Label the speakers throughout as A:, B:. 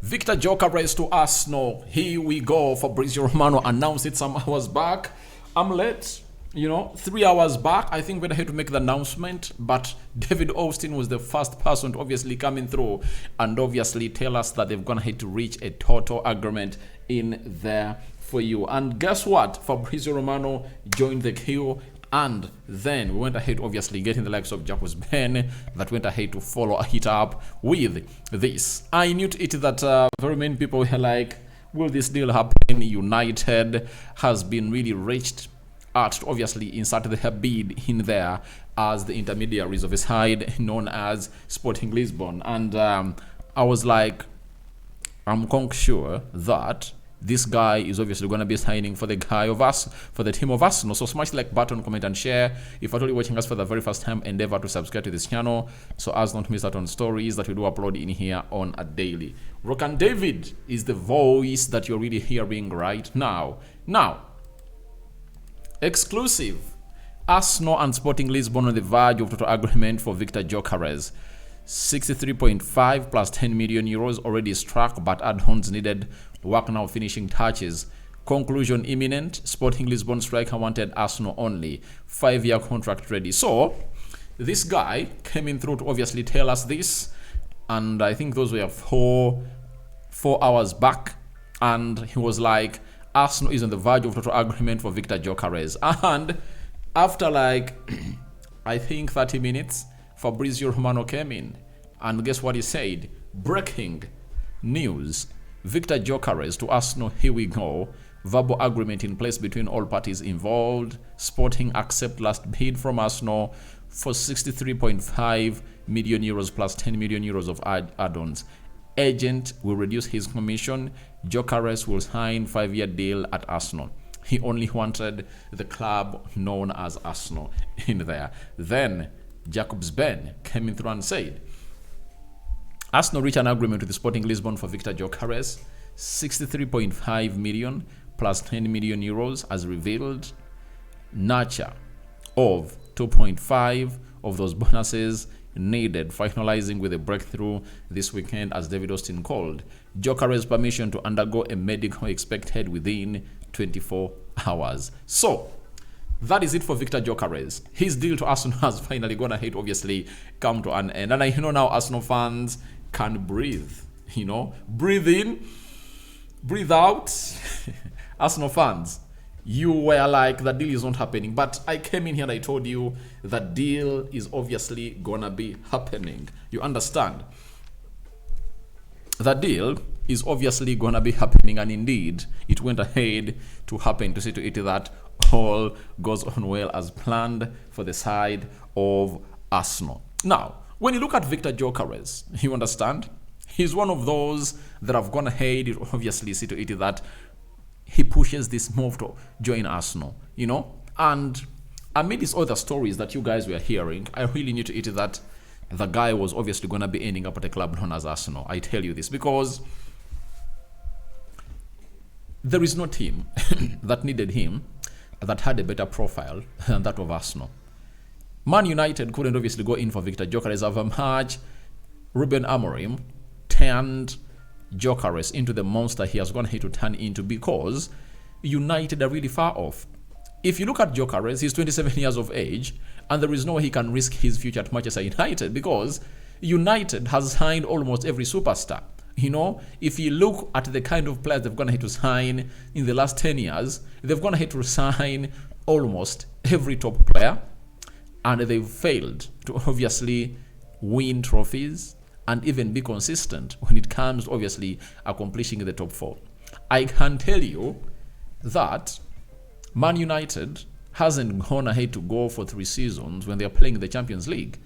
A: Viktor Gyökeres to Arsenal. Here we go. Fabrizio Romano announced it some hours back. I'm late, 3 hours back. I think we're here to make the announcement, but David Ornstein was the first person to obviously coming through and obviously tell us that they've gone ahead to reach a total agreement in there for you. And guess what? Fabrizio Romano joined the queue. And then we went ahead, obviously, getting the likes of Gyökeres that went ahead to follow it up with this. I knew to it that very many people were like, will this deal happen? United has been really reached at to obviously insert their bid in there as the intermediaries of a side known as Sporting Lisbon. And I was like, I'm quite sure that this guy is obviously going to be signing for the team of Arsenal. So smash the like button, comment and share. If you're watching us for the very first time, endeavor to subscribe to this channel so as not to miss out on stories that we do upload in here on a daily. Rokani David is the voice that you're really hearing right now. Now, exclusive. Arsenal and Sporting Lisbon on the verge of total agreement for Viktor Gyökeres. 63.5 plus 10 million euros already struck, but add-ons needed. Work now finishing touches. Conclusion imminent. Sporting Lisbon striker wanted Arsenal only. 5-year contract ready. So this guy came in through to obviously tell us this, and I think those were four hours back, and he was like, Arsenal is on the verge of total agreement for Viktor Gyökeres. And after like I think 30 minutes, Fabrizio Romano came in, and guess what he said? Breaking news. Viktor Gyökeres to Arsenal, here we go. Verbal agreement in place between all parties involved. Sporting accept last bid from Arsenal for 63.5 million euros plus 10 million euros of add-ons. Agent will reduce his commission. Gyökeres will sign 5-year deal at Arsenal. He only wanted the club known as Arsenal in there. Then Gyökeres came in through and said, Arsenal reached an agreement with the Sporting Lisbon for Viktor Gyökeres, 63.5 million plus 10 million euros as revealed. Nurture of 2.5 of those bonuses needed, finalizing with a breakthrough this weekend, as David Ornstein called. Gyökeres' permission to undergo a medical expected within 24 hours. So that is it for Viktor Gyökeres. His deal to Arsenal has finally gone ahead, obviously, come to an end. And I know now Arsenal fans can breathe, breathe in, breathe out. Arsenal fans, you were like, the deal is not happening. But I came in here and I told you the deal is obviously gonna be happening. You understand? The deal is obviously gonna be happening, and indeed, it went ahead to happen, to see to it that all goes on well as planned for the side of Arsenal. Now, when you look at Viktor Gyökeres, you understand, he's one of those that have gone ahead, you obviously see to it that he pushes this move to join Arsenal, and amid these other stories that you guys were hearing, I really knew to it that the guy was obviously going to be ending up at a club known as Arsenal. I tell you this because there is no team that needed him that had a better profile than that of Arsenal. Man United couldn't obviously go in for Viktor Gyökeres. Of a match, Ruben Amorim turned Gyökeres into the monster he has gone here to turn into, because United are really far off. If you look at Gyökeres, he's 27 years of age, and there is no way he can risk his future at Manchester United, because United has signed almost every superstar. If you look at the kind of players they've gone ahead to sign in the last 10 years, they've gone ahead to sign almost every top player, and they've failed to obviously win trophies and even be consistent when it comes to obviously accomplishing the top 4. I can tell you that Man United hasn't gone ahead to go for 3 seasons when they're playing the Champions League.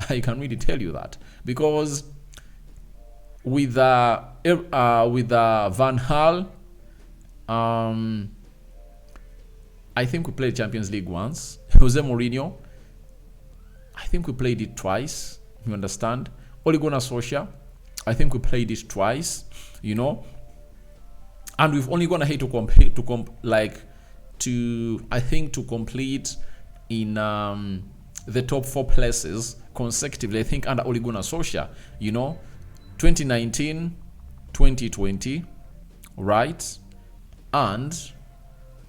A: I can really tell you that, because with Van Gaal, I think we played Champions League once. Jose Mourinho, I think we played it twice. You understand? Ole Gunnar Solskjaer, I think we played it twice. And we've only gone ahead to complete in the top 4 places consecutively. I think under Ole Gunnar Solskjaer, 2019, 2020, right? And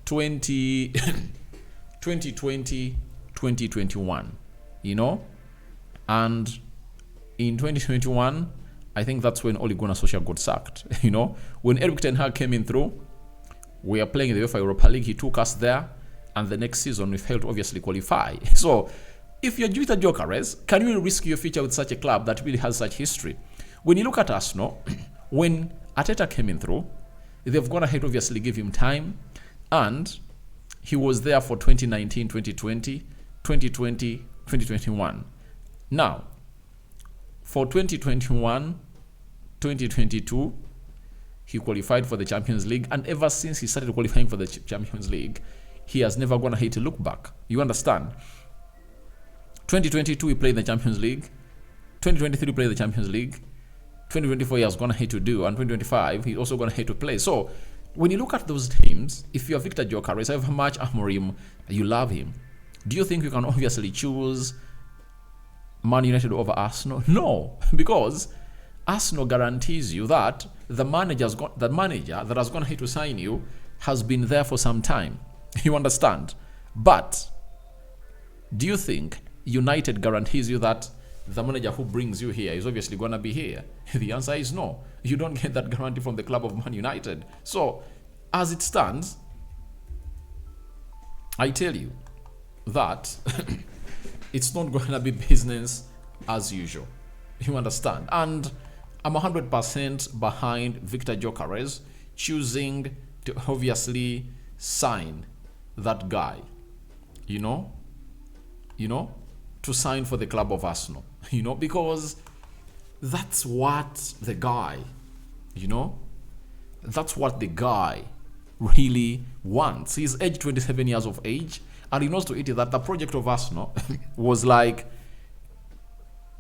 A: 2020, 2021, you know? And in 2021, I think that's when Ole Gunnar Solskjaer got sacked. You know, when Erik ten Hag came in through, we are playing the UEFA Europa League. He took us there, and the next season we failed to obviously qualify. So, if you're Viktor Gyökeres, can you risk your future with such a club that really has such history? When you look at Arsenal, when Arteta came in through, they've gone ahead to obviously give him time, and he was there for 2019, 2020, 2020, 2021. Now, for 2021, 2022, he qualified for the Champions League, and ever since he started qualifying for the Champions League, he has never gone ahead to look back. You understand? 2022, he played in the Champions League. 2023, he played in the Champions League. 2024, he has gone ahead to do, and 2025, he's also gone ahead to play. So, when you look at those teams, if you're Viktor Gyökeres, however much Amorim, you love him, do you think you can obviously choose Man United over Arsenal? No, because Arsenal guarantees you that the manager that has gone ahead to sign you has been there for some time. You understand? But do you think United guarantees you that the manager who brings you here is obviously going to be here? The answer is no. You don't get that guarantee from the club of Man United. So, as it stands, I tell you that it's not going to be business as usual. You understand? And I'm 100% behind Viktor Gyökeres choosing to obviously sign that guy. You know, to sign for the club of Arsenal. You know, because that's what the guy, that's what the guy really wants. He's aged 27 years of age, and he knows to it that the project of Arsenal was like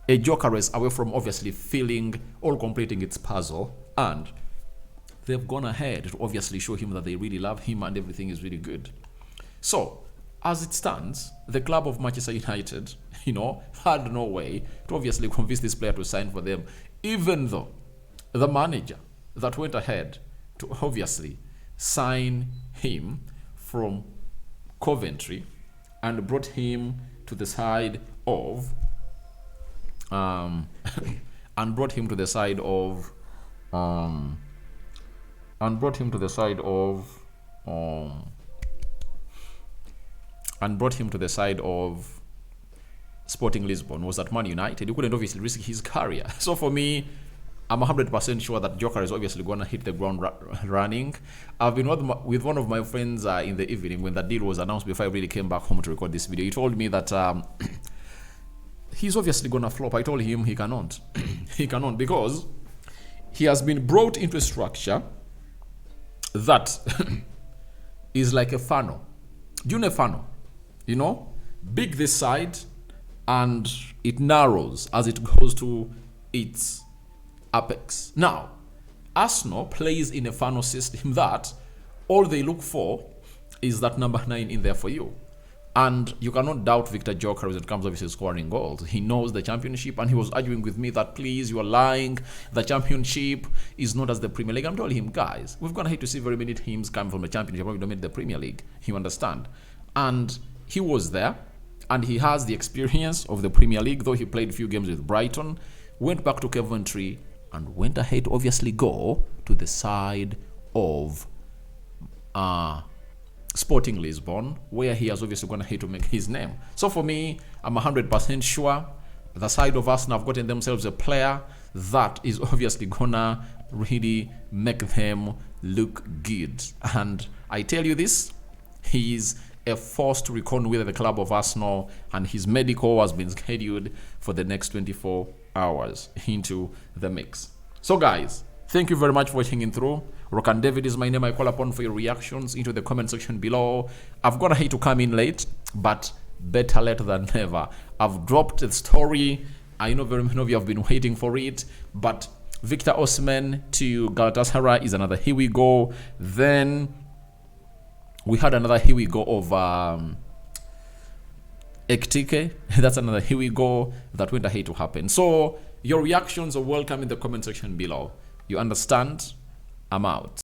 A: a Gyökeres away from obviously filling or completing its puzzle, and they've gone ahead to obviously show him that they really love him and everything is really good. So, as it stands, the club of Manchester United, had no way to obviously convince this player to sign for them, even though the manager that went ahead to obviously sign him from Coventry and brought him to the side of and brought him to the side of Sporting Lisbon was at Man United. He couldn't obviously risk his career. So for me, I'm 100% sure that Gyökeres is obviously going to hit the ground running. I've been with one of my friends in the evening when that deal was announced before I really came back home to record this video. He told me that he's obviously going to flop. I told him he cannot. He cannot, because he has been brought into a structure that is like a funnel. Do you know a funnel? Big this side, and it narrows as it goes to its apex. Now, Arsenal plays in a funnel system that all they look for is that number 9 in there for you. And you cannot doubt Viktor Gyökeres when it comes to obviously scoring goals. He knows the championship, and he was arguing with me that, please, you are lying. The championship is not as the Premier League. I'm telling him, guys, we've gone ahead to see very many teams come from the championship and dominate the Premier League. You understand? And he was there, and he has the experience of the Premier League, though he played a few games with Brighton, went back to Coventry, and went ahead to obviously go to the side of Sporting Lisbon, where he has obviously gone ahead to make his name. So for me, I'm 100% sure the side of Arsenal have gotten themselves a player that is obviously gonna really make them look good. And I tell you this, he's a force to reckon with at the club of Arsenal, and his medical has been scheduled for the next 24 hours into the mix. So guys, thank you very much for watching in through. Rokani David is my name. I call upon for your reactions into the comment section below. I've got to hate to come in late, but better late than never. I've dropped the story. I know very many of you have been waiting for it, but Victor Osimhen to Galatasaray is another here we go. Then we had another here we go of Ektike. That's another here we go that went ahead to happen. So your reactions are welcome in the comment section below. You understand? I'm out.